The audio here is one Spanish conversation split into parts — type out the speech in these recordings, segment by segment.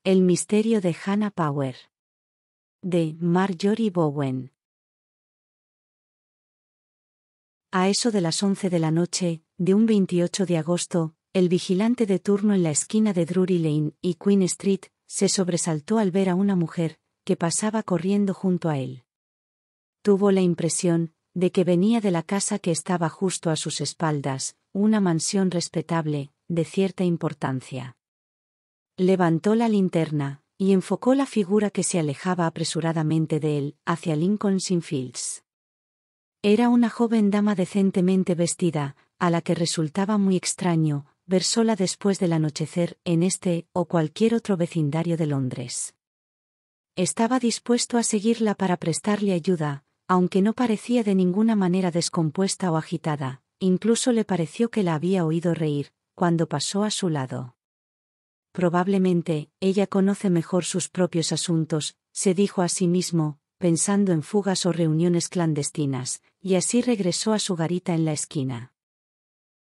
El misterio de Hannah Power. De Marjorie Bowen. A eso de las 11 de la noche, de un 28 de agosto, el vigilante de turno en la esquina de Drury Lane y Queen Street se sobresaltó al ver a una mujer que pasaba corriendo junto a él. Tuvo la impresión de que venía de la casa que estaba justo a sus espaldas, una mansión respetable, de cierta importancia. Levantó la linterna y enfocó la figura que se alejaba apresuradamente de él, hacia Lincoln's Inn Fields. Era una joven dama decentemente vestida, a la que resultaba muy extraño ver sola después del anochecer en este o cualquier otro vecindario de Londres. Estaba dispuesto a seguirla para prestarle ayuda, aunque no parecía de ninguna manera descompuesta o agitada, incluso le pareció que la había oído reír, cuando pasó a su lado. Probablemente, ella conoce mejor sus propios asuntos, se dijo a sí mismo, pensando en fugas o reuniones clandestinas, y así regresó a su garita en la esquina.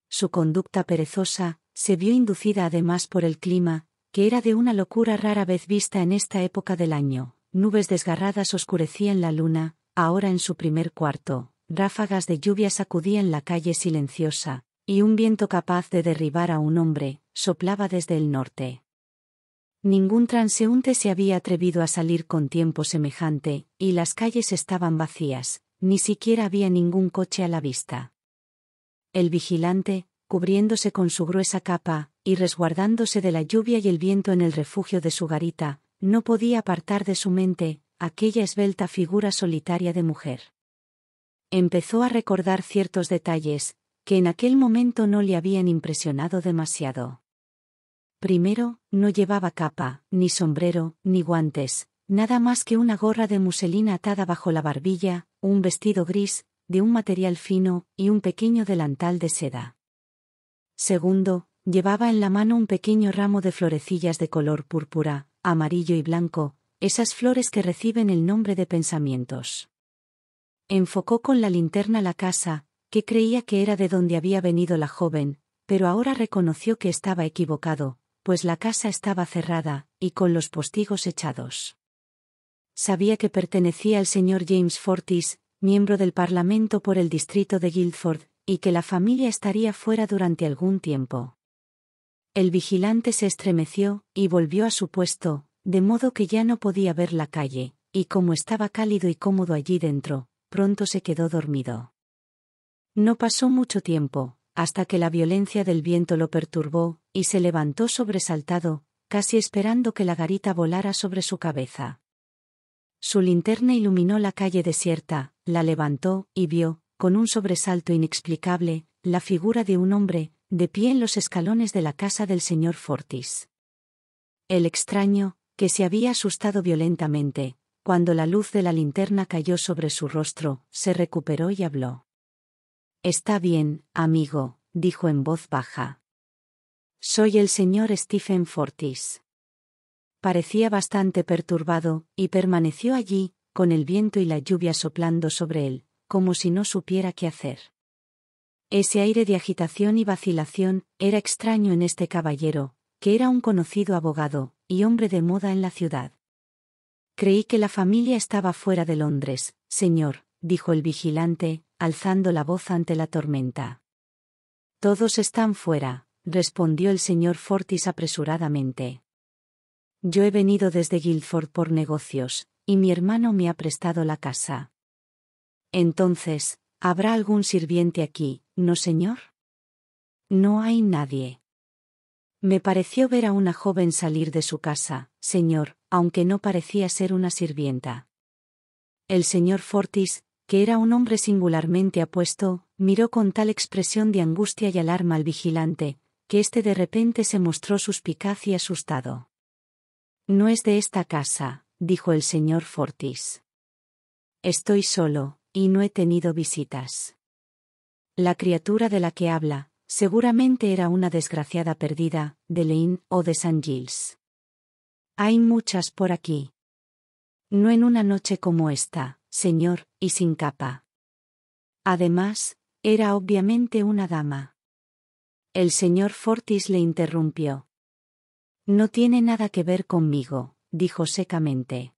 Su conducta perezosa se vio inducida además por el clima, que era de una locura rara vez vista en esta época del año. Nubes desgarradas oscurecían la luna, ahora en su primer cuarto, ráfagas de lluvia sacudían la calle silenciosa, y un viento capaz de derribar a un hombre soplaba desde el norte. Ningún transeúnte se había atrevido a salir con tiempo semejante, y las calles estaban vacías, ni siquiera había ningún coche a la vista. El vigilante, cubriéndose con su gruesa capa, y resguardándose de la lluvia y el viento en el refugio de su garita, no podía apartar de su mente aquella esbelta figura solitaria de mujer. Empezó a recordar ciertos detalles que en aquel momento no le habían impresionado demasiado. Primero, no llevaba capa, ni sombrero, ni guantes, nada más que una gorra de muselina atada bajo la barbilla, un vestido gris, de un material fino, y un pequeño delantal de seda. Segundo, llevaba en la mano un pequeño ramo de florecillas de color púrpura, amarillo y blanco, esas flores que reciben el nombre de pensamientos. Enfocó con la linterna la casa, que creía que era de donde había venido la joven, pero ahora reconoció que estaba equivocado, pues la casa estaba cerrada, y con los postigos echados. Sabía que pertenecía al señor James Fortis, miembro del Parlamento por el distrito de Guildford, y que la familia estaría fuera durante algún tiempo. El vigilante se estremeció y volvió a su puesto, de modo que ya no podía ver la calle, y como estaba cálido y cómodo allí dentro, pronto se quedó dormido. No pasó mucho tiempo, hasta que la violencia del viento lo perturbó, y se levantó sobresaltado, casi esperando que la garita volara sobre su cabeza. Su linterna iluminó la calle desierta, la levantó, y vio, con un sobresalto inexplicable, la figura de un hombre, de pie en los escalones de la casa del señor Fortis. El extraño, que se había asustado violentamente, cuando la luz de la linterna cayó sobre su rostro, se recuperó y habló. «Está bien, amigo», dijo en voz baja. «Soy el señor Stephen Fortis». Parecía bastante perturbado, y permaneció allí, con el viento y la lluvia soplando sobre él, como si no supiera qué hacer. Ese aire de agitación y vacilación era extraño en este caballero, que era un conocido abogado, y hombre de moda en la ciudad. «Creí que la familia estaba fuera de Londres, señor», dijo el vigilante, alzando la voz ante la tormenta. «Todos están fuera», respondió el señor Fortis apresuradamente. «Yo he venido desde Guildford por negocios, y mi hermano me ha prestado la casa». «Entonces, ¿habrá algún sirviente aquí, no señor?» «No hay nadie». «Me pareció ver a una joven salir de su casa, señor, aunque no parecía ser una sirvienta». El señor Fortis, que era un hombre singularmente apuesto, miró con tal expresión de angustia y alarma al vigilante, que éste de repente se mostró suspicaz y asustado. «No es de esta casa», dijo el señor Fortis. «Estoy solo, y no he tenido visitas». La criatura de la que habla, seguramente era una desgraciada perdida, de Lane o de St. Giles. «Hay muchas por aquí». «No en una noche como esta, señor, y sin capa». Además, era obviamente una dama. El señor Fortis le interrumpió. No tiene nada que ver conmigo, dijo secamente.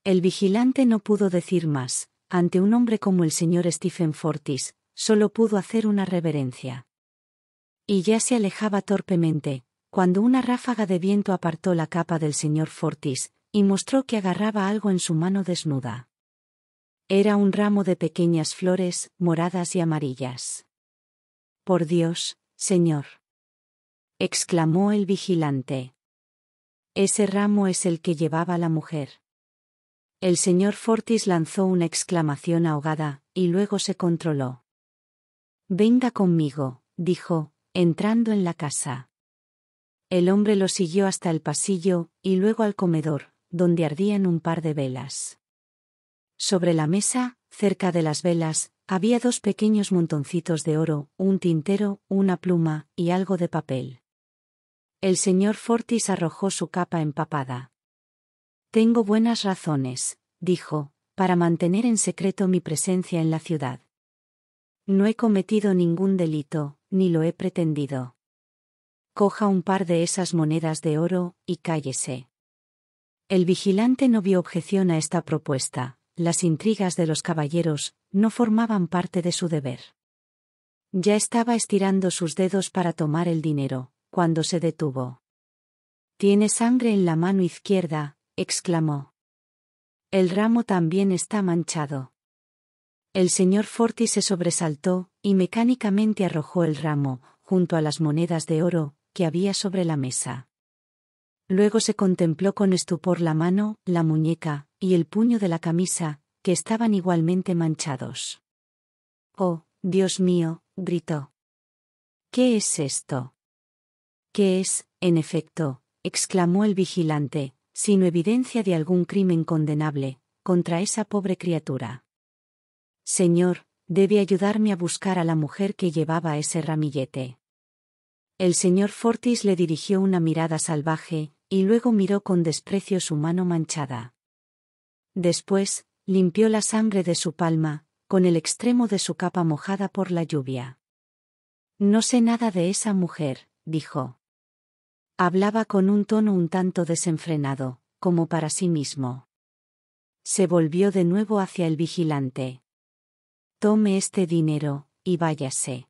El vigilante no pudo decir más. Ante un hombre como el señor Stephen Fortis, solo pudo hacer una reverencia. Y ya se alejaba torpemente, cuando una ráfaga de viento apartó la capa del señor Fortis, y mostró que agarraba algo en su mano desnuda. Era un ramo de pequeñas flores, moradas y amarillas. «Por Dios, señor», exclamó el vigilante. «Ese ramo es el que llevaba la mujer». El señor Fortis lanzó una exclamación ahogada, y luego se controló. «Venga conmigo», dijo, entrando en la casa. El hombre lo siguió hasta el pasillo, y luego al comedor, donde ardían un par de velas. Sobre la mesa, cerca de las velas, había 2 pequeños montoncitos de oro, un tintero, una pluma, y algo de papel. El señor Fortis arrojó su capa empapada. «Tengo buenas razones», dijo, «para mantener en secreto mi presencia en la ciudad. No he cometido ningún delito, ni lo he pretendido. Coja un par de esas monedas de oro, y cállese». El vigilante no vio objeción a esta propuesta. Las intrigas de los caballeros no formaban parte de su deber. Ya estaba estirando sus dedos para tomar el dinero, cuando se detuvo. «Tiene sangre en la mano izquierda», exclamó. «El ramo también está manchado». El señor Fortis se sobresaltó, y mecánicamente arrojó el ramo, junto a las monedas de oro, que había sobre la mesa. Luego se contempló con estupor la mano, la muñeca, y el puño de la camisa, que estaban igualmente manchados. «Oh, Dios mío», gritó. «¿Qué es esto?» «¿Qué es, en efecto?», exclamó el vigilante, «sino evidencia de algún crimen condenable, contra esa pobre criatura. Señor, debe ayudarme a buscar a la mujer que llevaba ese ramillete». El señor Fortis le dirigió una mirada salvaje, y luego miró con desprecio su mano manchada. Después, limpió la sangre de su palma, con el extremo de su capa mojada por la lluvia. «No sé nada de esa mujer», dijo. Hablaba con un tono un tanto desenfrenado, como para sí mismo. Se volvió de nuevo hacia el vigilante. «Tome este dinero, y váyase».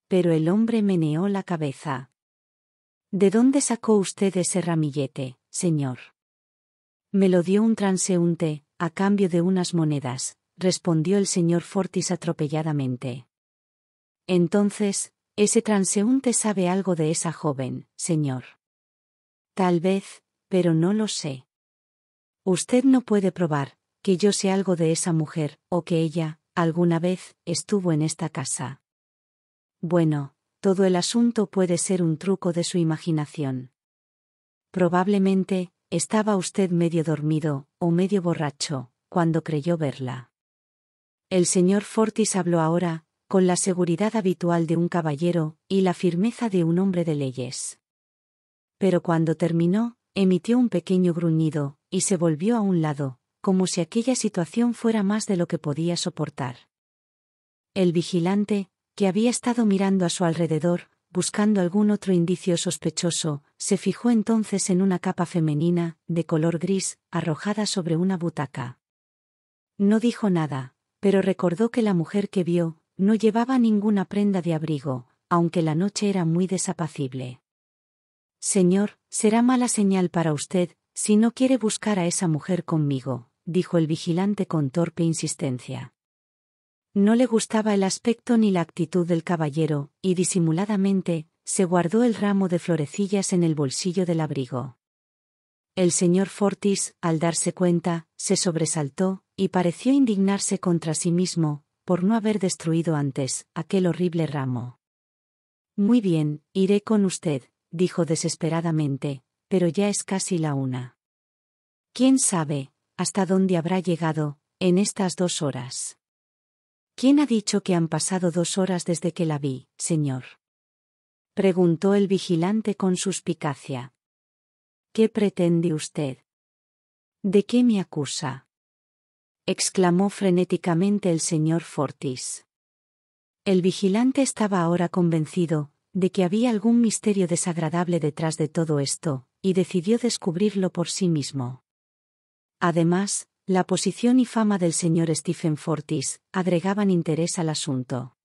Pero el hombre meneó la cabeza. «¿De dónde sacó usted ese ramillete, señor?» «Me lo dio un transeúnte, a cambio de unas monedas», respondió el señor Fortis atropelladamente. «Entonces, ese transeúnte sabe algo de esa joven, señor». «Tal vez, pero no lo sé». «Usted no puede probar que yo sé algo de esa mujer, o que ella, alguna vez, estuvo en esta casa». «Bueno, todo el asunto puede ser un truco de su imaginación. Probablemente, estaba usted medio dormido, o medio borracho, cuando creyó verla». El señor Fortis habló ahora, con la seguridad habitual de un caballero, y la firmeza de un hombre de leyes. Pero cuando terminó, emitió un pequeño gruñido, y se volvió a un lado, como si aquella situación fuera más de lo que podía soportar. El vigilante, que había estado mirando a su alrededor, buscando algún otro indicio sospechoso, se fijó entonces en una capa femenina, de color gris, arrojada sobre una butaca. No dijo nada, pero recordó que la mujer que vio, no llevaba ninguna prenda de abrigo, aunque la noche era muy desapacible. «Señor, será mala señal para usted, si no quiere buscar a esa mujer conmigo», dijo el vigilante con torpe insistencia. No le gustaba el aspecto ni la actitud del caballero, y disimuladamente, se guardó el ramo de florecillas en el bolsillo del abrigo. El señor Fortis, al darse cuenta, se sobresaltó, y pareció indignarse contra sí mismo, por no haber destruido antes aquel horrible ramo. «Muy bien, iré con usted», dijo desesperadamente, «pero ya es casi la 1. ¿Quién sabe hasta dónde habrá llegado, en estas 2 horas?» «¿Quién ha dicho que han pasado 2 horas desde que la vi, señor?», preguntó el vigilante con suspicacia. «¿Qué pretende usted? ¿De qué me acusa?», exclamó frenéticamente el señor Fortis. El vigilante estaba ahora convencido de que había algún misterio desagradable detrás de todo esto, y decidió descubrirlo por sí mismo. Además, la posición y fama del señor Stephen Fortis agregaban interés al asunto.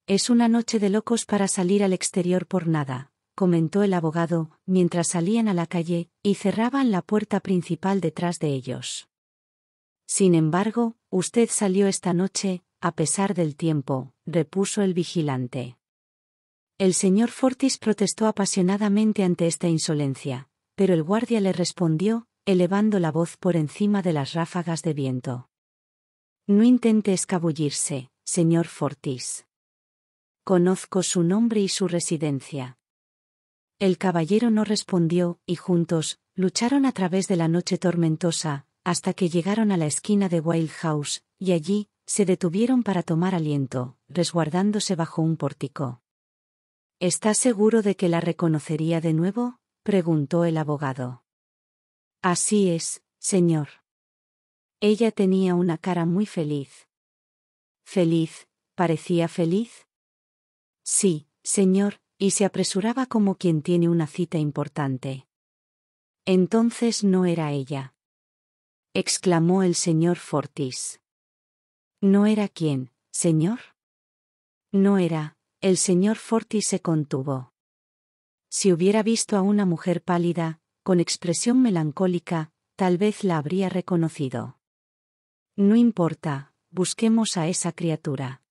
«Es una noche de locos para salir al exterior por nada», comentó el abogado, mientras salían a la calle y cerraban la puerta principal detrás de ellos. «Sin embargo, usted salió esta noche, a pesar del tiempo», repuso el vigilante. El señor Fortis protestó apasionadamente ante esta insolencia, pero el guardia le respondió, elevando la voz por encima de las ráfagas de viento. «No intente escabullirse, señor Fortis. Conozco su nombre y su residencia». El caballero no respondió, y juntos, lucharon a través de la noche tormentosa, hasta que llegaron a la esquina de Wild House, y allí, se detuvieron para tomar aliento, resguardándose bajo un pórtico. «¿Está seguro de que la reconocería de nuevo?», preguntó el abogado. «Así es, señor. Ella tenía una cara muy feliz». «¿Feliz? ¿Parecía feliz?». «Sí, señor, y se apresuraba como quien tiene una cita importante». «Entonces no era ella», exclamó el señor Fortis. «¿No era quién, señor?». «No era». El señor Fortis se contuvo. Si hubiera visto a una mujer pálida, con expresión melancólica, tal vez la habría reconocido. «No importa, busquemos a esa criatura».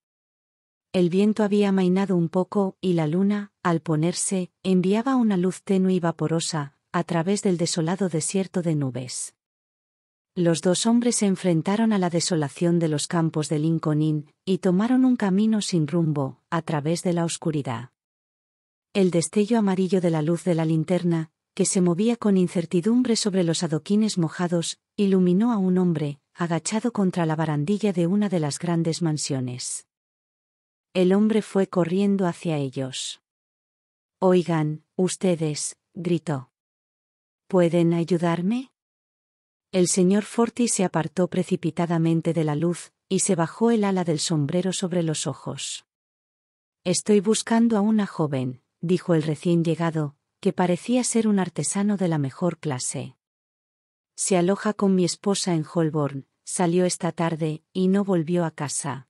El viento había amainado un poco, y la luna, al ponerse, enviaba una luz tenue y vaporosa, a través del desolado desierto de nubes. Los dos hombres se enfrentaron a la desolación de los campos de Lincoln Inn, y tomaron un camino sin rumbo, a través de la oscuridad. El destello amarillo de la luz de la linterna, que se movía con incertidumbre sobre los adoquines mojados, iluminó a un hombre, agachado contra la barandilla de una de las grandes mansiones. El hombre fue corriendo hacia ellos. «Oigan, ustedes», gritó. «¿Pueden ayudarme?». El señor Fortis se apartó precipitadamente de la luz, y se bajó el ala del sombrero sobre los ojos. «Estoy buscando a una joven», dijo el recién llegado, que parecía ser un artesano de la mejor clase. «Se aloja con mi esposa en Holborn, salió esta tarde, y no volvió a casa.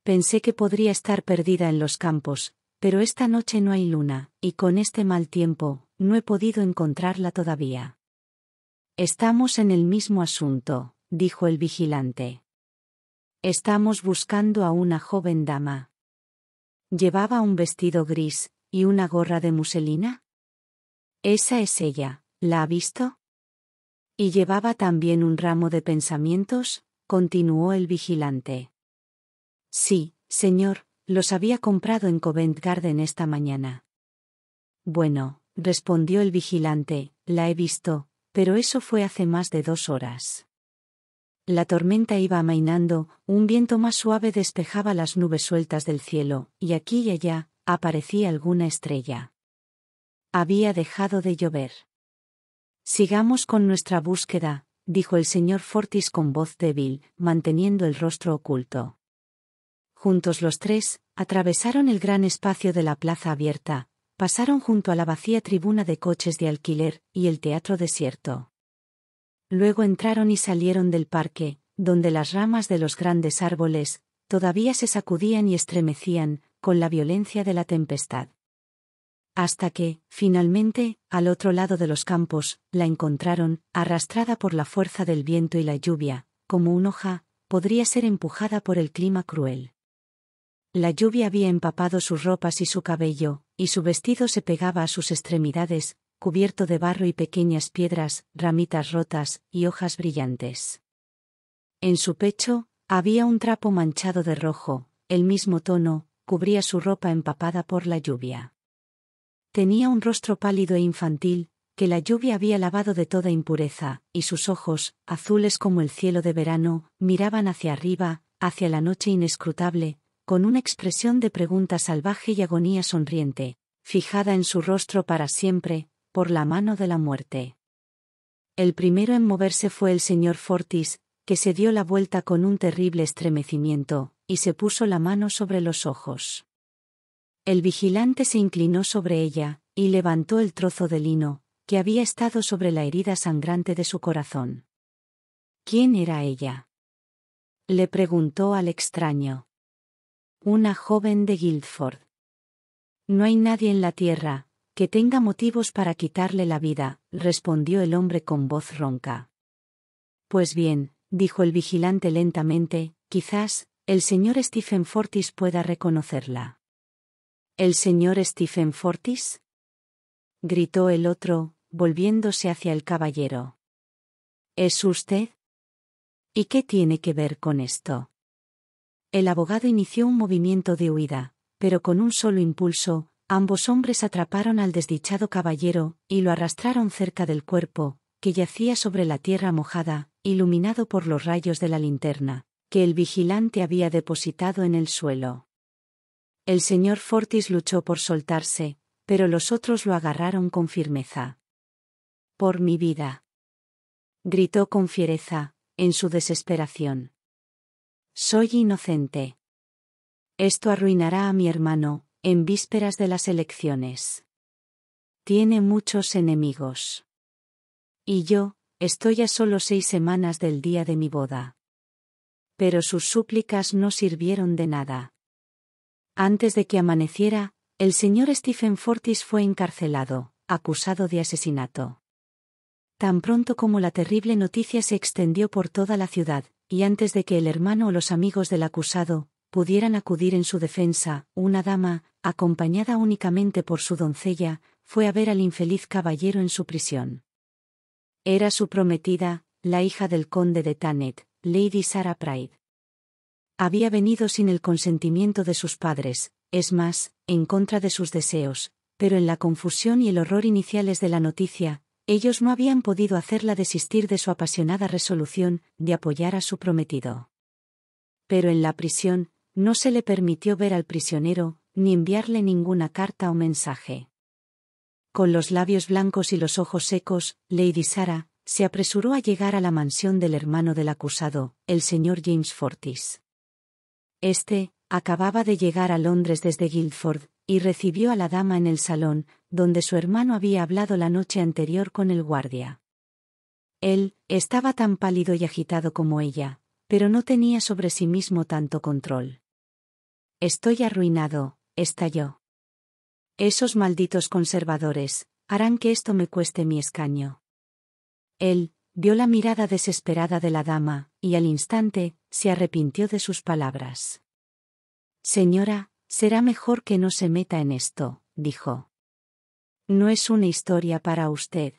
Pensé que podría estar perdida en los campos, pero esta noche no hay luna, y con este mal tiempo, no he podido encontrarla todavía». «Estamos en el mismo asunto», dijo el vigilante. «Estamos buscando a una joven dama». «¿Llevaba un vestido gris y una gorra de muselina?». «Esa es ella, ¿la ha visto?». «¿Y llevaba también un ramo de pensamientos?», continuó el vigilante. «Sí, señor, los había comprado en Covent Garden esta mañana». «Bueno», respondió el vigilante, «la he visto, pero eso fue hace más de 2 horas». La tormenta iba amainando, un viento más suave despejaba las nubes sueltas del cielo, y aquí y allá, aparecía alguna estrella. Había dejado de llover. «Sigamos con nuestra búsqueda», dijo el señor Fortis con voz débil, manteniendo el rostro oculto. Juntos los tres, atravesaron el gran espacio de la plaza abierta, pasaron junto a la vacía tribuna de coches de alquiler, y el teatro desierto. Luego entraron y salieron del parque, donde las ramas de los grandes árboles, todavía se sacudían y estremecían, con la violencia de la tempestad. Hasta que, finalmente, al otro lado de los campos, la encontraron, arrastrada por la fuerza del viento y la lluvia, como una hoja, podría ser empujada por el clima cruel. La lluvia había empapado sus ropas y su cabello, y su vestido se pegaba a sus extremidades, cubierto de barro y pequeñas piedras, ramitas rotas, y hojas brillantes. En su pecho, había un trapo manchado de rojo, el mismo tono, cubría su ropa empapada por la lluvia. Tenía un rostro pálido e infantil, que la lluvia había lavado de toda impureza, y sus ojos, azules como el cielo de verano, miraban hacia arriba, hacia la noche inescrutable, con una expresión de pregunta salvaje y agonía sonriente, fijada en su rostro para siempre, por la mano de la muerte. El primero en moverse fue el señor Fortis, que se dio la vuelta con un terrible estremecimiento, y se puso la mano sobre los ojos. El vigilante se inclinó sobre ella, y levantó el trozo de lino, que había estado sobre la herida sangrante de su corazón. ¿Quién era ella? Le preguntó al extraño. Una joven de Guildford. No hay nadie en la tierra que tenga motivos para quitarle la vida, respondió el hombre con voz ronca. Pues bien, dijo el vigilante lentamente, quizás, el señor Stephen Fortis pueda reconocerla. ¿El señor Stephen Fortis? Gritó el otro, volviéndose hacia el caballero. ¿Es usted? ¿Y qué tiene que ver con esto? El abogado inició un movimiento de huida, pero con un solo impulso, ambos hombres atraparon al desdichado caballero, y lo arrastraron cerca del cuerpo, que yacía sobre la tierra mojada, iluminado por los rayos de la linterna, que el vigilante había depositado en el suelo. El señor Fortis luchó por soltarse, pero los otros lo agarraron con firmeza. «Por mi vida», gritó con fiereza, en su desesperación. «Soy inocente. Esto arruinará a mi hermano, en vísperas de las elecciones. Tiene muchos enemigos. Y yo, estoy a solo 6 semanas del día de mi boda». Pero sus súplicas no sirvieron de nada. Antes de que amaneciera, el señor Stephen Fortis fue encarcelado, acusado de asesinato. Tan pronto como la terrible noticia se extendió por toda la ciudad, y antes de que el hermano o los amigos del acusado pudieran acudir en su defensa, una dama, acompañada únicamente por su doncella, fue a ver al infeliz caballero en su prisión. Era su prometida, la hija del conde de Thanet, Lady Sarah Pride. Había venido sin el consentimiento de sus padres, es más, en contra de sus deseos, pero en la confusión y el horror iniciales de la noticia, ellos no habían podido hacerla desistir de su apasionada resolución de apoyar a su prometido. Pero en la prisión, no se le permitió ver al prisionero, ni enviarle ninguna carta o mensaje. Con los labios blancos y los ojos secos, Lady Sarah se apresuró a llegar a la mansión del hermano del acusado, el señor James Fortis. Este acababa de llegar a Londres desde Guildford, y recibió a la dama en el salón, donde su hermano había hablado la noche anterior con el guardia. Él estaba tan pálido y agitado como ella, pero no tenía sobre sí mismo tanto control. «Estoy arruinado», estalló. «Esos malditos conservadores harán que esto me cueste mi escaño». Él vio la mirada desesperada de la dama, y al instante se arrepintió de sus palabras. «Señora, será mejor que no se meta en esto», dijo. «No es una historia para usted».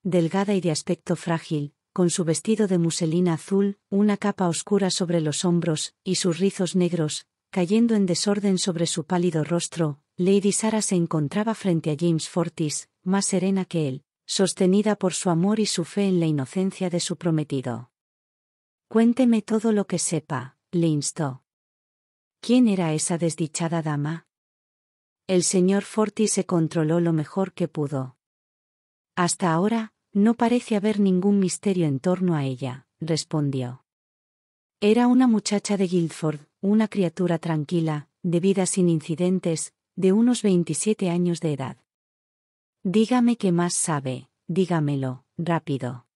Delgada y de aspecto frágil, con su vestido de muselina azul, una capa oscura sobre los hombros, y sus rizos negros, cayendo en desorden sobre su pálido rostro, Lady Sarah se encontraba frente a James Fortis, más serena que él, sostenida por su amor y su fe en la inocencia de su prometido. «Cuénteme todo lo que sepa», le instó. ¿Quién era esa desdichada dama? El señor Fortis se controló lo mejor que pudo. «Hasta ahora, no parece haber ningún misterio en torno a ella», respondió. «Era una muchacha de Guildford, una criatura tranquila, de vida sin incidentes, de unos 27 años de edad». «Dígame qué más sabe, dígamelo, rápido».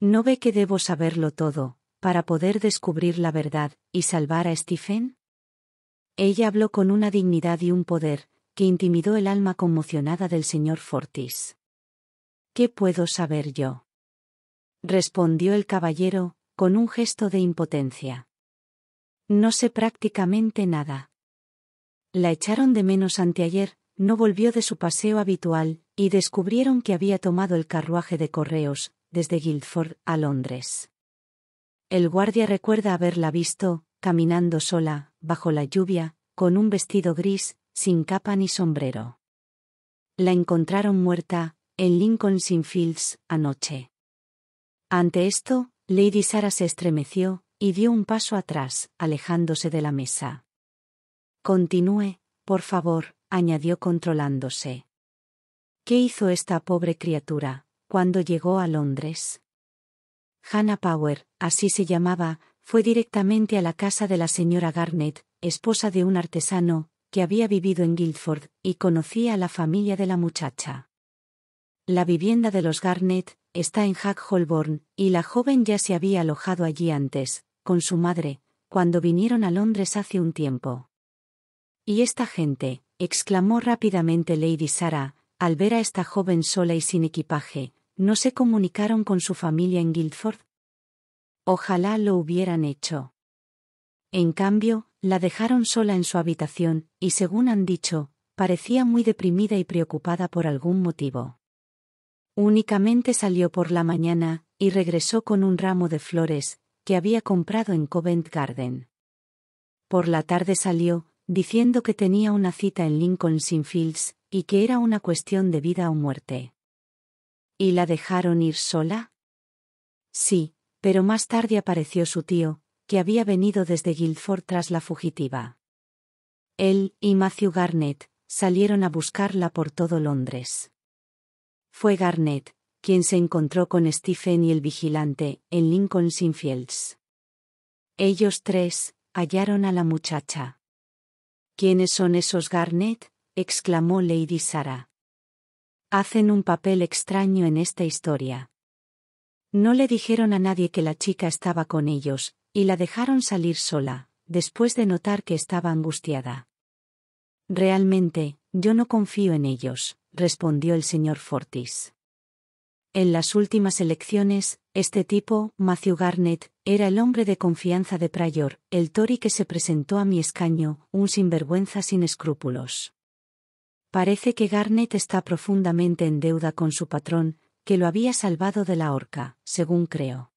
«¿No ve que debo saberlo todo, para poder descubrir la verdad, y salvar a Stephen?». Ella habló con una dignidad y un poder, que intimidó el alma conmocionada del señor Fortis. «¿Qué puedo saber yo?», respondió el caballero, con un gesto de impotencia. «No sé prácticamente nada. La echaron de menos anteayer, no volvió de su paseo habitual, y descubrieron que había tomado el carruaje de correos, desde Guildford a Londres. El guardia recuerda haberla visto, caminando sola, bajo la lluvia, con un vestido gris, sin capa ni sombrero. La encontraron muerta, en Lincoln's Inn Fields, anoche». Ante esto, Lady Sarah se estremeció, y dio un paso atrás, alejándose de la mesa. «Continúe, por favor», añadió controlándose. «¿Qué hizo esta pobre criatura cuando llegó a Londres?». Hannah Power, así se llamaba, fue directamente a la casa de la señora Garnett, esposa de un artesano, que había vivido en Guildford, y conocía a la familia de la muchacha. La vivienda de los Garnett está en Hag Holborn, y la joven ya se había alojado allí antes, con su madre, cuando vinieron a Londres hace un tiempo. «¿Y esta gente?», exclamó rápidamente Lady Sarah, al ver a esta joven sola y sin equipaje. ¿No se comunicaron con su familia en Guildford? Ojalá lo hubieran hecho. En cambio, la dejaron sola en su habitación, y según han dicho, parecía muy deprimida y preocupada por algún motivo. Únicamente salió por la mañana, y regresó con un ramo de flores, que había comprado en Covent Garden. Por la tarde salió, diciendo que tenía una cita en Lincoln's Inn Fields, y que era una cuestión de vida o muerte. ¿Y la dejaron ir sola? Sí, pero más tarde apareció su tío, que había venido desde Guildford tras la fugitiva. Él y Matthew Garnett salieron a buscarla por todo Londres. Fue Garnett quien se encontró con Stephen y el vigilante en Lincoln's Inn Fields. Ellos tres hallaron a la muchacha. ¿Quiénes son esos Garnett?, exclamó Lady Sarah. Hacen un papel extraño en esta historia. No le dijeron a nadie que la chica estaba con ellos, y la dejaron salir sola, después de notar que estaba angustiada. Realmente, yo no confío en ellos, respondió el señor Fortis. En las últimas elecciones, este tipo, Matthew Garnett, era el hombre de confianza de Pryor, el Tory que se presentó a mi escaño, un sinvergüenza sin escrúpulos. Parece que Garnett está profundamente en deuda con su patrón, que lo había salvado de la horca, según creo.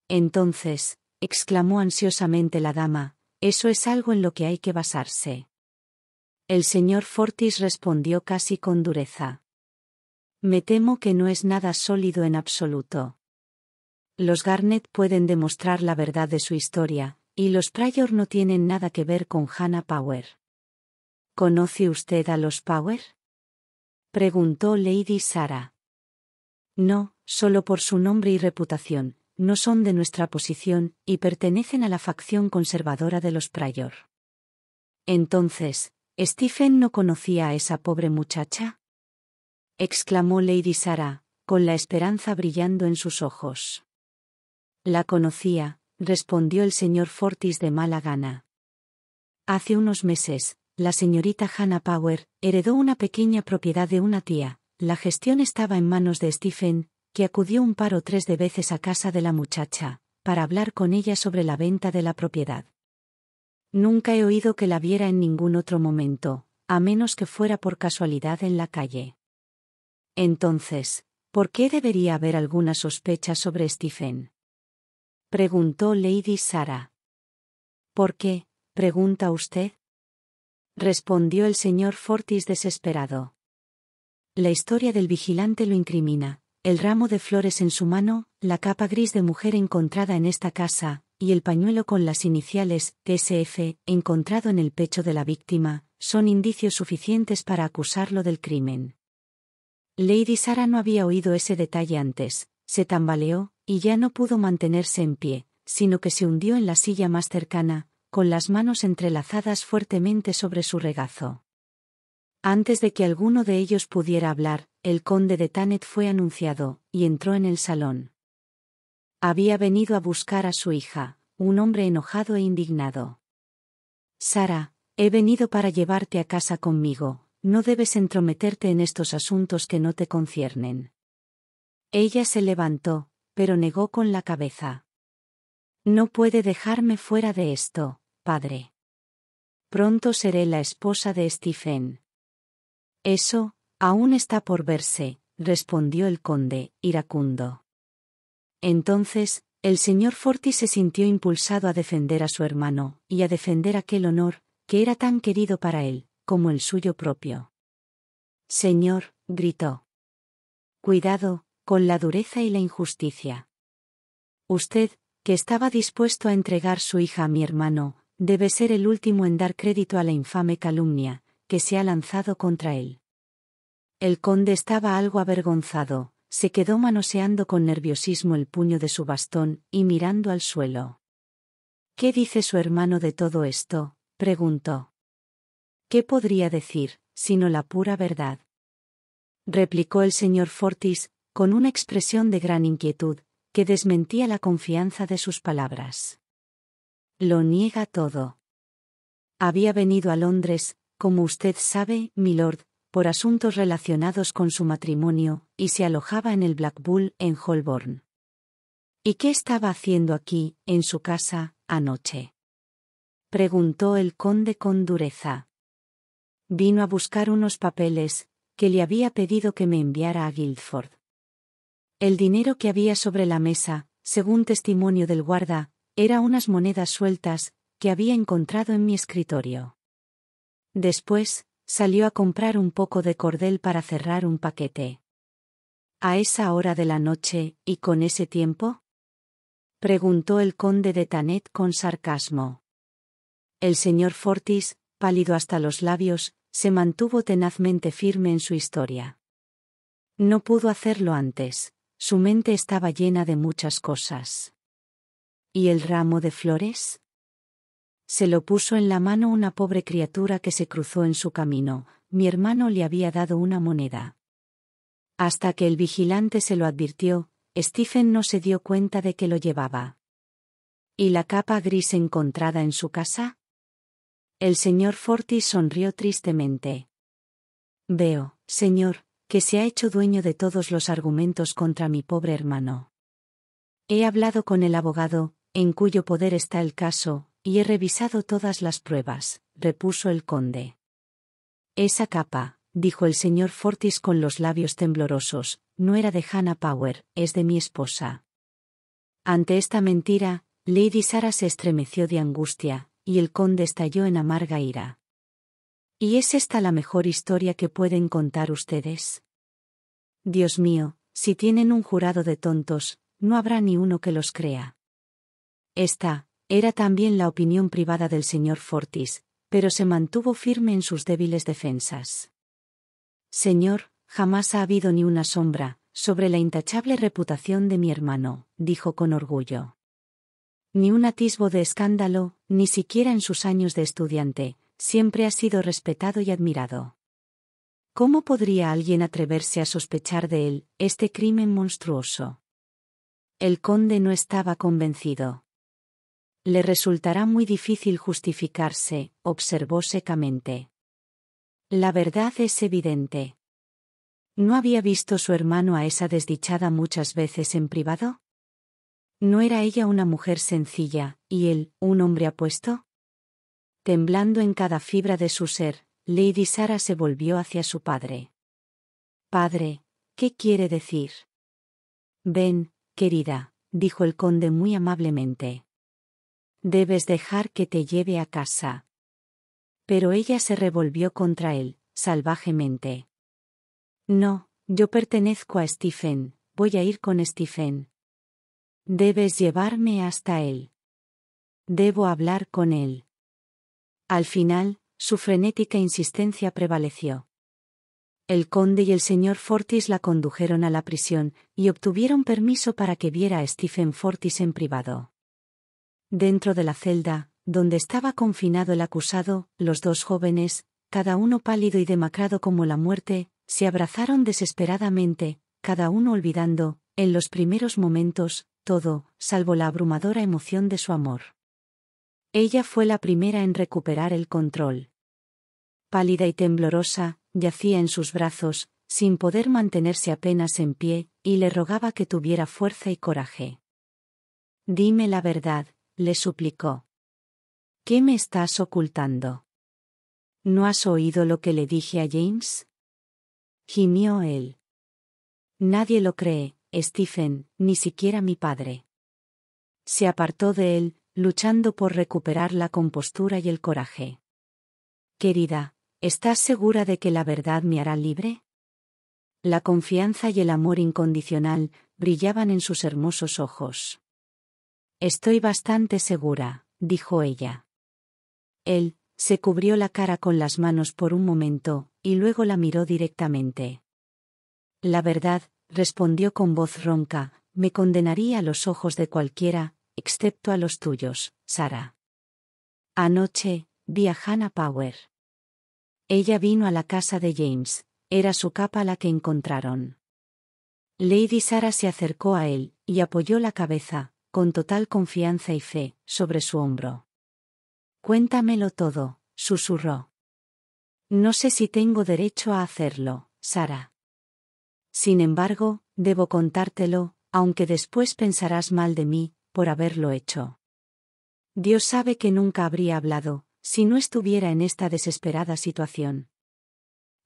Entonces, exclamó ansiosamente la dama, eso es algo en lo que hay que basarse. El señor Fortis respondió casi con dureza. Me temo que no es nada sólido en absoluto. Los Garnett pueden demostrar la verdad de su historia, y los Pryor no tienen nada que ver con Hannah Power. ¿Conoce usted a los Power?, preguntó Lady Sarah. No, solo por su nombre y reputación, no son de nuestra posición, y pertenecen a la facción conservadora de los Pryor. Entonces, ¿Stephen no conocía a esa pobre muchacha?, exclamó Lady Sarah, con la esperanza brillando en sus ojos. La conocía, respondió el señor Fortis de mala gana. Hace unos meses, la señorita Hannah Power heredó una pequeña propiedad de una tía. La gestión estaba en manos de Stephen, que acudió un par o tres de veces a casa de la muchacha, para hablar con ella sobre la venta de la propiedad. Nunca he oído que la viera en ningún otro momento, a menos que fuera por casualidad en la calle. Entonces, ¿por qué debería haber alguna sospecha sobre Stephen?, preguntó Lady Sarah. ¿Por qué, pregunta usted?, respondió el señor Fortis desesperado. La historia del vigilante lo incrimina, el ramo de flores en su mano, la capa gris de mujer encontrada en esta casa, y el pañuelo con las iniciales TSF encontrado en el pecho de la víctima, son indicios suficientes para acusarlo del crimen. Lady Sarah no había oído ese detalle antes, se tambaleó, y ya no pudo mantenerse en pie, sino que se hundió en la silla más cercana, con las manos entrelazadas fuertemente sobre su regazo. Antes de que alguno de ellos pudiera hablar, el conde de Thanet fue anunciado, y entró en el salón. Había venido a buscar a su hija, un hombre enojado e indignado. Sarah, he venido para llevarte a casa conmigo. No debes entrometerte en estos asuntos que no te conciernen. Ella se levantó, pero negó con la cabeza. No puede dejarme fuera de esto, padre. Pronto seré la esposa de Stephen. Eso, aún está por verse, respondió el conde, iracundo. Entonces, el señor Fortis se sintió impulsado a defender a su hermano, y a defender aquel honor, que era tan querido para él, como el suyo propio. Señor, gritó. Cuidado, con la dureza y la injusticia. Usted, que estaba dispuesto a entregar su hija a mi hermano, debe ser el último en dar crédito a la infame calumnia, que se ha lanzado contra él. El conde estaba algo avergonzado, se quedó manoseando con nerviosismo el puño de su bastón, y mirando al suelo. ¿Qué dice su hermano de todo esto?, preguntó. ¿Qué podría decir, sino la pura verdad? Replicó el señor Fortis, con una expresión de gran inquietud, que desmentía la confianza de sus palabras. Lo niega todo. Había venido a Londres, como usted sabe, milord, por asuntos relacionados con su matrimonio, y se alojaba en el Black Bull en Holborn. ¿Y qué estaba haciendo aquí, en su casa, anoche? Preguntó el conde con dureza. Vino a buscar unos papeles, que le había pedido que me enviara a Guildford. El dinero que había sobre la mesa, según testimonio del guarda, era unas monedas sueltas, que había encontrado en mi escritorio. Después, salió a comprar un poco de cordel para cerrar un paquete. ¿A esa hora de la noche, y con ese tiempo? Preguntó el conde de Thanet con sarcasmo. El señor Fortis, pálido hasta los labios, se mantuvo tenazmente firme en su historia. No pudo hacerlo antes, su mente estaba llena de muchas cosas. ¿Y el ramo de flores? Se lo puso en la mano una pobre criatura que se cruzó en su camino, mi hermano le había dado una moneda. Hasta que el vigilante se lo advirtió, Stephen no se dio cuenta de que lo llevaba. ¿Y la capa gris encontrada en su casa? El señor Fortis sonrió tristemente. Veo, señor, que se ha hecho dueño de todos los argumentos contra mi pobre hermano. He hablado con el abogado, en cuyo poder está el caso, y he revisado todas las pruebas, repuso el conde. Esa capa, dijo el señor Fortis con los labios temblorosos, no era de Hannah Power, es de mi esposa. Ante esta mentira, Lady Sarah se estremeció de angustia, y el conde estalló en amarga ira. ¿Y es esta la mejor historia que pueden contar ustedes? Dios mío, si tienen un jurado de tontos, no habrá ni uno que los crea. Esta era también la opinión privada del señor Fortis, pero se mantuvo firme en sus débiles defensas. Señor, jamás ha habido ni una sombra sobre la intachable reputación de mi hermano, dijo con orgullo. Ni un atisbo de escándalo, ni siquiera en sus años de estudiante, siempre ha sido respetado y admirado. ¿Cómo podría alguien atreverse a sospechar de él, este crimen monstruoso? El conde no estaba convencido. Le resultará muy difícil justificarse, observó secamente. La verdad es evidente. ¿No había visto su hermano a esa desdichada muchas veces en privado? ¿No era ella una mujer sencilla, y él, un hombre apuesto? Temblando en cada fibra de su ser, Lady Sarah se volvió hacia su padre. Padre, ¿qué quiere decir? Ven, querida, dijo el conde muy amablemente. Debes dejar que te lleve a casa. Pero ella se revolvió contra él, salvajemente. No, yo pertenezco a Stephen, voy a ir con Stephen. Debes llevarme hasta él. Debo hablar con él. Al final, su frenética insistencia prevaleció. El conde y el señor Fortis la condujeron a la prisión, y obtuvieron permiso para que viera a Stephen Fortis en privado. Dentro de la celda, donde estaba confinado el acusado, los dos jóvenes, cada uno pálido y demacrado como la muerte, se abrazaron desesperadamente, cada uno olvidando, en los primeros momentos, todo, salvo la abrumadora emoción de su amor. Ella fue la primera en recuperar el control. Pálida y temblorosa, yacía en sus brazos, sin poder mantenerse apenas en pie, y le rogaba que tuviera fuerza y coraje. Dime la verdad, le suplicó. ¿Qué me estás ocultando? ¿No has oído lo que le dije a James? Gimió él. Nadie lo cree, Stephen, ni siquiera mi padre. Se apartó de él, luchando por recuperar la compostura y el coraje. Querida, ¿estás segura de que la verdad me hará libre? La confianza y el amor incondicional brillaban en sus hermosos ojos. Estoy bastante segura, dijo ella. Él se cubrió la cara con las manos por un momento, y luego la miró directamente. La verdad, respondió con voz ronca, me condenaría a los ojos de cualquiera, excepto a los tuyos, Sarah. Anoche, vi a Hannah Power. Ella vino a la casa de James, era su capa la que encontraron. Lady Sarah se acercó a él, y apoyó la cabeza, con total confianza y fe, sobre su hombro. «Cuéntamelo todo», susurró. «No sé si tengo derecho a hacerlo, Sarah. Sin embargo, debo contártelo, aunque después pensarás mal de mí, por haberlo hecho. Dios sabe que nunca habría hablado, si no estuviera en esta desesperada situación».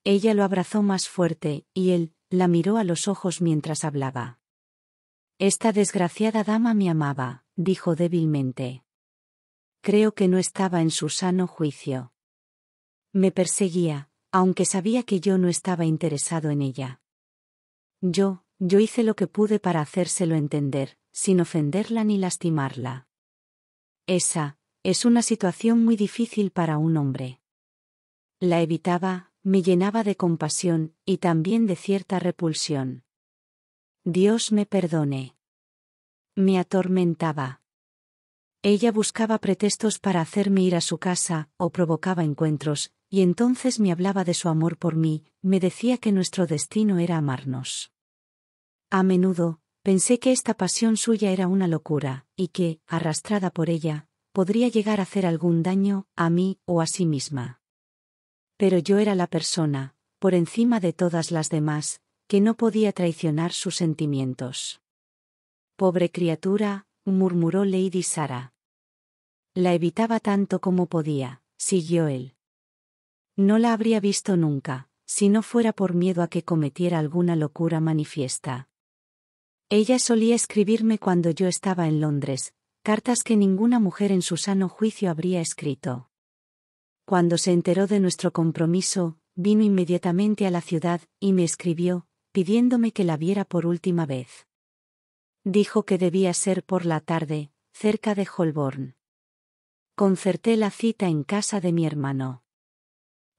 Ella lo abrazó más fuerte, y él la miró a los ojos mientras hablaba. «Esta desgraciada dama me amaba», dijo débilmente. «Creo que no estaba en su sano juicio. Me perseguía, aunque sabía que yo no estaba interesado en ella. Yo hice lo que pude para hacérselo entender, sin ofenderla ni lastimarla. Esa es una situación muy difícil para un hombre. La evitaba, me llenaba de compasión, y también de cierta repulsión. Dios me perdone. Me atormentaba. Ella buscaba pretextos para hacerme ir a su casa, o provocaba encuentros, y entonces me hablaba de su amor por mí, me decía que nuestro destino era amarnos. A menudo, pensé que esta pasión suya era una locura, y que, arrastrada por ella, podría llegar a hacer algún daño, a mí o a sí misma. Pero yo era la persona, por encima de todas las demás, que no podía traicionar sus sentimientos. «Pobre criatura», murmuró Lady Sarah. «La evitaba tanto como podía», siguió él. «No la habría visto nunca, si no fuera por miedo a que cometiera alguna locura manifiesta. Ella solía escribirme cuando yo estaba en Londres, cartas que ninguna mujer en su sano juicio habría escrito. Cuando se enteró de nuestro compromiso, vino inmediatamente a la ciudad, y me escribió, pidiéndome que la viera por última vez. Dijo que debía ser por la tarde, cerca de Holborn. Concerté la cita en casa de mi hermano».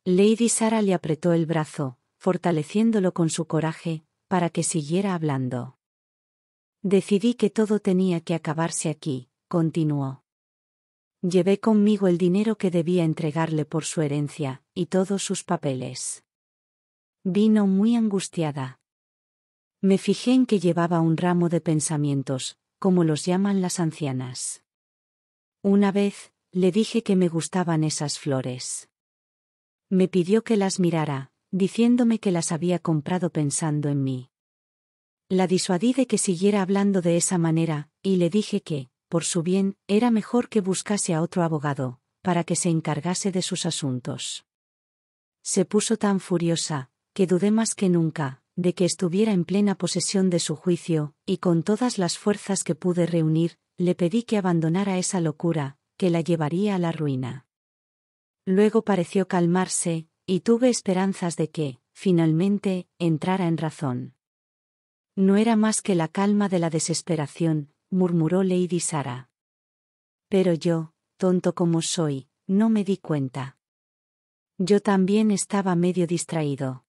Lady Sarah le apretó el brazo, fortaleciéndolo con su coraje, para que siguiera hablando. «Decidí que todo tenía que acabarse aquí», continuó. «Llevé conmigo el dinero que debía entregarle por su herencia, y todos sus papeles. Vino muy angustiada. Me fijé en que llevaba un ramo de pensamientos, como los llaman las ancianas. Una vez, le dije que me gustaban esas flores. Me pidió que las mirara, diciéndome que las había comprado pensando en mí. La disuadí de que siguiera hablando de esa manera, y le dije que, por su bien, era mejor que buscase a otro abogado, para que se encargase de sus asuntos. Se puso tan furiosa, que dudé más que nunca, de que estuviera en plena posesión de su juicio, y con todas las fuerzas que pude reunir, le pedí que abandonara esa locura, que la llevaría a la ruina. Luego pareció calmarse, y tuve esperanzas de que, finalmente, entrara en razón. «No era más que la calma de la desesperación», murmuró Lady Sarah. «Pero yo, tonto como soy, no me di cuenta. Yo también estaba medio distraído.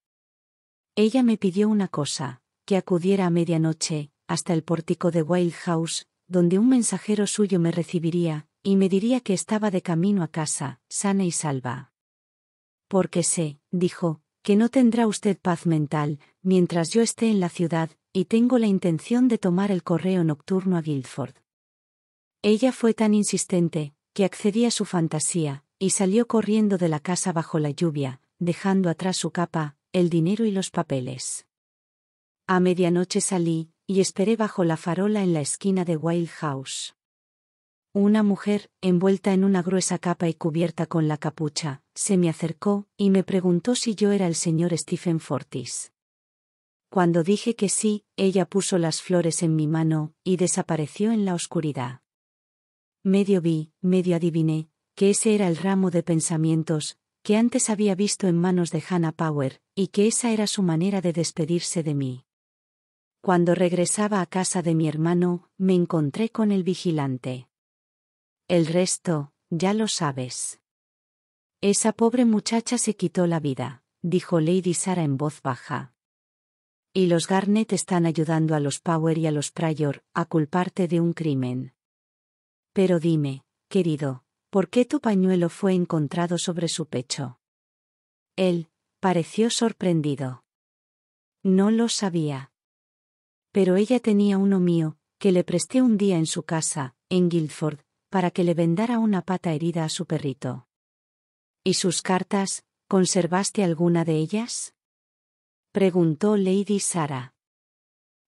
Ella me pidió una cosa, que acudiera a medianoche, hasta el pórtico de Wild House, donde un mensajero suyo me recibiría, y me diría que estaba de camino a casa, sana y salva. Porque sé», dijo, «que no tendrá usted paz mental, mientras yo esté en la ciudad, y tengo la intención de tomar el correo nocturno a Guildford». Ella fue tan insistente, que accedí a su fantasía, y salió corriendo de la casa bajo la lluvia, dejando atrás su capa, el dinero y los papeles. A medianoche salí, y esperé bajo la farola en la esquina de Wild House. Una mujer, envuelta en una gruesa capa y cubierta con la capucha, se me acercó, y me preguntó si yo era el señor Stephen Fortis. Cuando dije que sí, ella puso las flores en mi mano, y desapareció en la oscuridad. Medio vi, medio adiviné, que ese era el ramo de pensamientos, que antes había visto en manos de Hannah Power, y que esa era su manera de despedirse de mí. Cuando regresaba a casa de mi hermano, me encontré con el vigilante. El resto, ya lo sabes. Esa pobre muchacha se quitó la vida, dijo Lady Sarah en voz baja. Y los Garnett están ayudando a los Power y a los Pryor a culparte de un crimen. Pero dime, querido, ¿por qué tu pañuelo fue encontrado sobre su pecho? Él pareció sorprendido. No lo sabía. Pero ella tenía uno mío, que le presté un día en su casa, en Guildford, para que le vendara una pata herida a su perrito. ¿Y sus cartas, conservaste alguna de ellas? Preguntó Lady Sarah.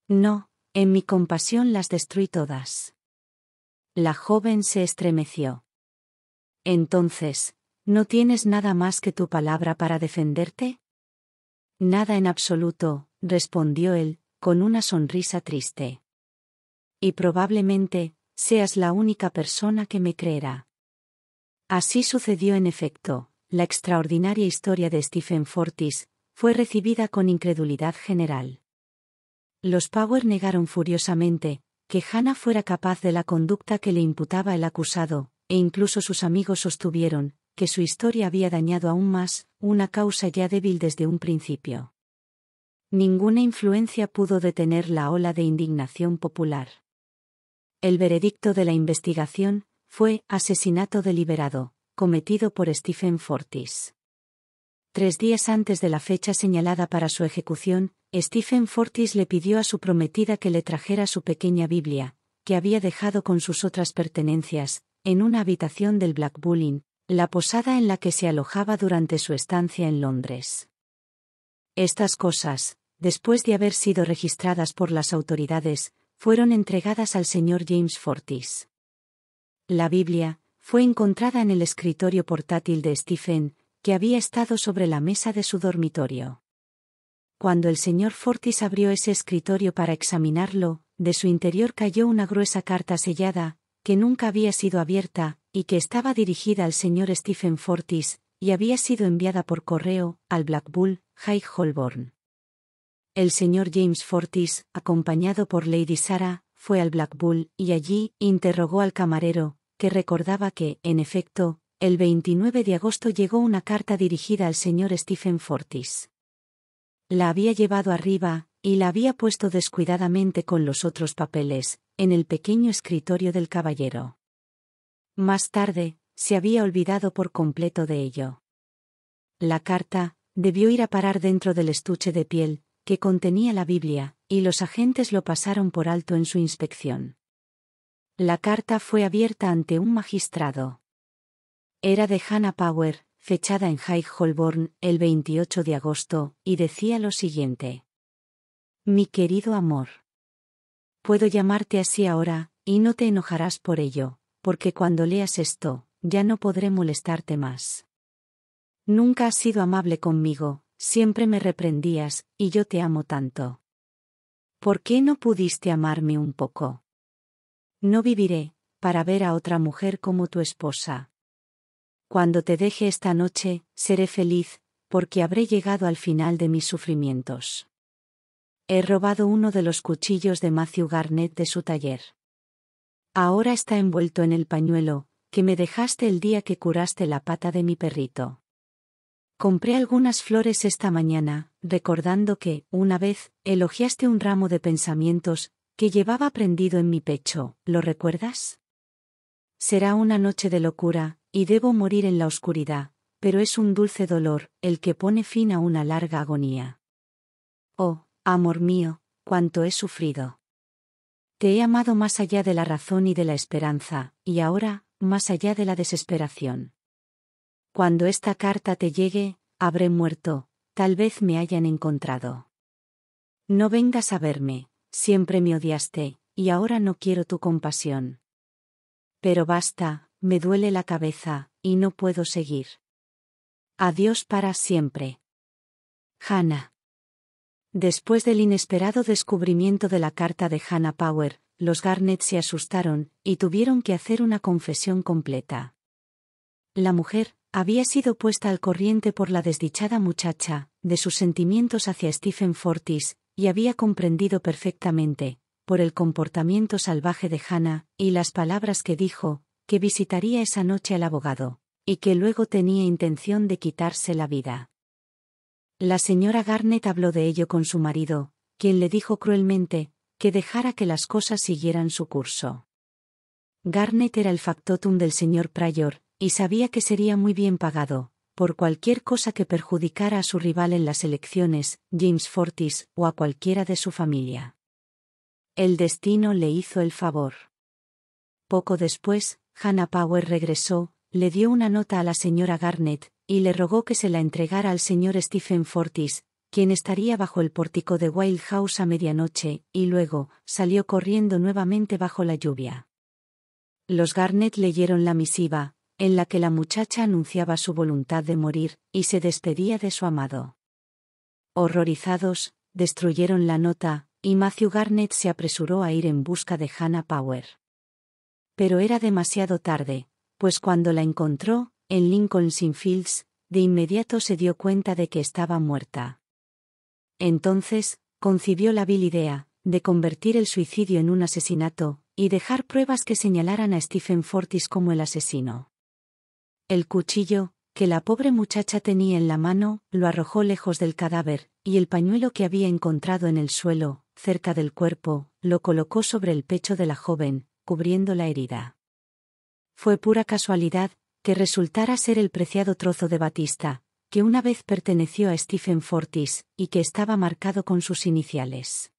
No, en mi compasión las destruí todas. La joven se estremeció. Entonces, ¿no tienes nada más que tu palabra para defenderte? Nada en absoluto, respondió él, con una sonrisa triste. Y probablemente, seas la única persona que me creerá. Así sucedió en efecto. La extraordinaria historia de Stephen Fortis fue recibida con incredulidad general. Los Power negaron furiosamente que Hannah fuera capaz de la conducta que le imputaba el acusado, e incluso sus amigos sostuvieron que su historia había dañado aún más una causa ya débil desde un principio. Ninguna influencia pudo detener la ola de indignación popular. El veredicto de la investigación fue asesinato deliberado, cometido por Stephen Fortis. 3 días antes de la fecha señalada para su ejecución, Stephen Fortis le pidió a su prometida que le trajera su pequeña Biblia, que había dejado con sus otras pertenencias, en una habitación del Black Bull Inn, la posada en la que se alojaba durante su estancia en Londres. Estas cosas, después de haber sido registradas por las autoridades, fueron entregadas al señor James Fortis. La Biblia fue encontrada en el escritorio portátil de Stephen, que había estado sobre la mesa de su dormitorio. Cuando el señor Fortis abrió ese escritorio para examinarlo, de su interior cayó una gruesa carta sellada, que nunca había sido abierta, y que estaba dirigida al señor Stephen Fortis, y había sido enviada por correo, al Black Bull, High Holborn. El señor James Fortis, acompañado por Lady Sarah, fue al Black Bull, y allí interrogó al camarero, que recordaba que, en efecto, el 29 de agosto llegó una carta dirigida al señor Stephen Fortis. La había llevado arriba, y la había puesto descuidadamente con los otros papeles, en el pequeño escritorio del caballero. Más tarde, se había olvidado por completo de ello. La carta debió ir a parar dentro del estuche de piel, que contenía la Biblia, y los agentes lo pasaron por alto en su inspección. La carta fue abierta ante un magistrado. Era de Hannah Power, fechada en High Holborn, el 28 de agosto, y decía lo siguiente. Mi querido amor. Puedo llamarte así ahora, y no te enojarás por ello, porque cuando leas esto, ya no podré molestarte más. Nunca has sido amable conmigo, siempre me reprendías, y yo te amo tanto. ¿Por qué no pudiste amarme un poco? No viviré, para ver a otra mujer como tu esposa. Cuando te deje esta noche, seré feliz, porque habré llegado al final de mis sufrimientos. He robado uno de los cuchillos de Matthew Garnett de su taller. Ahora está envuelto en el pañuelo, que me dejaste el día que curaste la pata de mi perrito. Compré algunas flores esta mañana, recordando que, una vez, elogiaste un ramo de pensamientos, que llevaba prendido en mi pecho, ¿lo recuerdas? Será una noche de locura, y debo morir en la oscuridad, pero es un dulce dolor, el que pone fin a una larga agonía. Oh, amor mío, cuánto he sufrido. Te he amado más allá de la razón y de la esperanza, y ahora, más allá de la desesperación. Cuando esta carta te llegue, habré muerto, tal vez me hayan encontrado. No vengas a verme, siempre me odiaste, y ahora no quiero tu compasión. Pero basta, me duele la cabeza, y no puedo seguir. Adiós para siempre. Hannah. Después del inesperado descubrimiento de la carta de Hannah Power, los Garnett se asustaron, y tuvieron que hacer una confesión completa. La mujer había sido puesta al corriente por la desdichada muchacha, de sus sentimientos hacia Stephen Fortis, y había comprendido perfectamente, por el comportamiento salvaje de Hannah, y las palabras que dijo, que visitaría esa noche al abogado, y que luego tenía intención de quitarse la vida. La señora Garnett habló de ello con su marido, quien le dijo cruelmente, que dejara que las cosas siguieran su curso. Garnett era el factotum del señor Pryor, y sabía que sería muy bien pagado, por cualquier cosa que perjudicara a su rival en las elecciones, James Fortis, o a cualquiera de su familia. El destino le hizo el favor. Poco después, Hannah Power regresó, le dio una nota a la señora Garnett, y le rogó que se la entregara al señor Stephen Fortis, quien estaría bajo el pórtico de Wild House a medianoche, y luego, salió corriendo nuevamente bajo la lluvia. Los Garnett leyeron la misiva, en la que la muchacha anunciaba su voluntad de morir, y se despedía de su amado. Horrorizados, destruyeron la nota, y Matthew Garnett se apresuró a ir en busca de Hannah Power. Pero era demasiado tarde, pues cuando la encontró, en Lincoln's Inn Fields, de inmediato se dio cuenta de que estaba muerta. Entonces, concibió la vil idea, de convertir el suicidio en un asesinato, y dejar pruebas que señalaran a Stephen Fortis como el asesino. El cuchillo, que la pobre muchacha tenía en la mano, lo arrojó lejos del cadáver, y el pañuelo que había encontrado en el suelo, cerca del cuerpo, lo colocó sobre el pecho de la joven, cubriendo la herida. Fue pura casualidad, que resultara ser el preciado trozo de batista, que una vez perteneció a Stephen Fortis, y que estaba marcado con sus iniciales.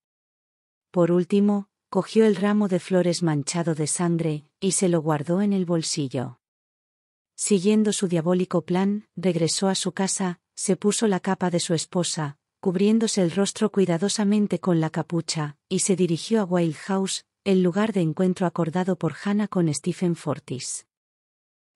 Por último, cogió el ramo de flores manchado de sangre, y se lo guardó en el bolsillo. Siguiendo su diabólico plan, regresó a su casa, se puso la capa de su esposa, cubriéndose el rostro cuidadosamente con la capucha, y se dirigió a Wild House, el lugar de encuentro acordado por Hannah con Stephen Fortis.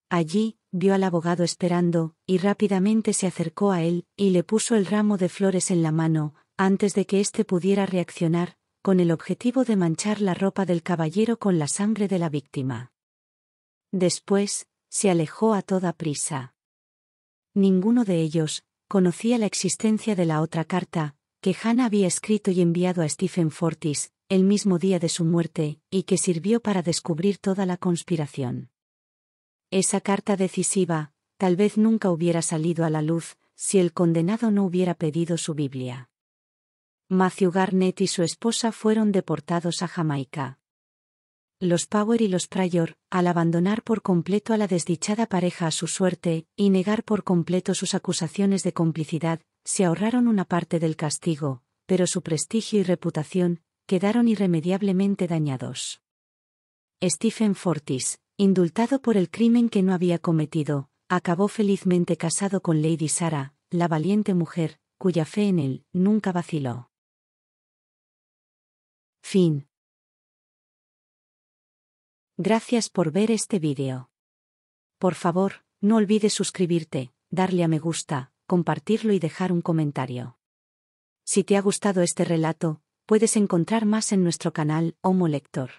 Allí, vio al abogado esperando, y rápidamente se acercó a él, y le puso el ramo de flores en la mano, antes de que éste pudiera reaccionar, con el objetivo de manchar la ropa del caballero con la sangre de la víctima. Después, se alejó a toda prisa. Ninguno de ellos conocía la existencia de la otra carta, que Hannah había escrito y enviado a Stephen Fortis, el mismo día de su muerte, y que sirvió para descubrir toda la conspiración. Esa carta decisiva, tal vez nunca hubiera salido a la luz, si el condenado no hubiera pedido su Biblia. Matthew Garnett y su esposa fueron deportados a Jamaica. Los Power y los Pryor, al abandonar por completo a la desdichada pareja a su suerte, y negar por completo sus acusaciones de complicidad, se ahorraron una parte del castigo, pero su prestigio y reputación quedaron irremediablemente dañados. Stephen Fortis, indultado por el crimen que no había cometido, acabó felizmente casado con Lady Sarah, la valiente mujer, cuya fe en él nunca vaciló. Fin. Gracias por ver este vídeo. Por favor, no olvides suscribirte, darle a me gusta, compartirlo y dejar un comentario. Si te ha gustado este relato, puedes encontrar más en nuestro canal Homo Lector.